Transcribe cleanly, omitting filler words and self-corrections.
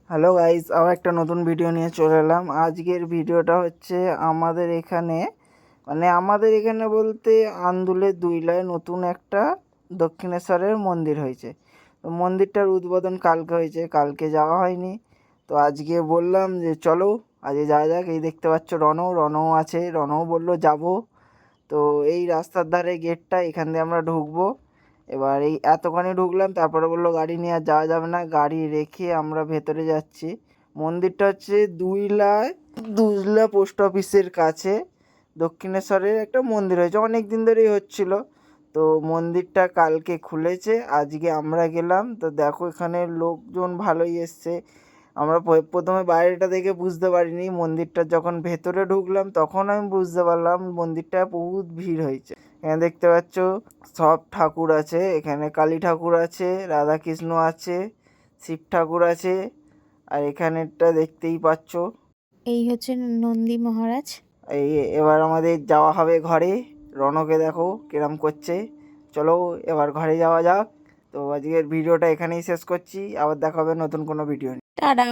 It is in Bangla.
হ্যালো গাইস, আবার একটা নতুন ভিডিও নিয়ে চলে এলাম। আজকের ভিডিওটা হচ্ছে আমাদের এখানে বলতে আন্দুলের দুইলায় নতুন একটা দক্ষিণেশ্বরের মন্দির হয়েছে। তো মন্দিরটার উদ্বোধন কালকে হয়েছে, কালকে যাওয়া হয়নি। তো আজকে বললাম যে চলো আজকে যাওয়া যাক। এই দেখতে পাচ্ছ রনও আছে, রনও বললো যাবো। তো এই রাস্তার ধারে গেটটা, এখান দিয়ে আমরা ঢুকবো। এবার এই এতখানি ঢুকলাম, তারপরে বললো গাড়ি নিয়ে আর যাওয়া যাবে না, গাড়ি রেখে আমরা ভেতরে যাচ্ছি। মন্দিরটা হচ্ছে দুজলা পোস্ট অফিসের কাছে দক্ষিণেশ্বরের একটা মন্দির হয়েছে, অনেক দিন ধরেই হচ্ছিল। তো মন্দিরটা কালকে খুলেছে, আজকে আমরা গেলাম। তো দেখো এখানে লোকজন ভালোই এসছে। আমরা প্রথমে বাইরেটা দেখে বুঝতে পারিনি, মন্দিরটা যখন ভেতরে ঢুকলাম তখন আমি বুঝতে পারলাম মন্দিরটা বহুত ভিড় হয়েছে। এখানে দেখতে পাচ্ছ সব ঠাকুর আছে, এখানে কালী ঠাকুর আছে, রাধাকৃষ্ণ আছে, শিব ঠাকুর আছে। আর এখানেরটা দেখতেই পাচ্ছ, এই হচ্ছে নন্দী মহারাজ। এই এবার আমাদের যাওয়া হবে ঘরে। রনকে দেখো কিরম করছে। চলো এবার ঘরে যাওয়া যাক। তো আজকের ভিডিওটা এখানেই শেষ করছি, আবার দেখা হবে নতুন কোনো ভিডিও নিয়ে। টাটা।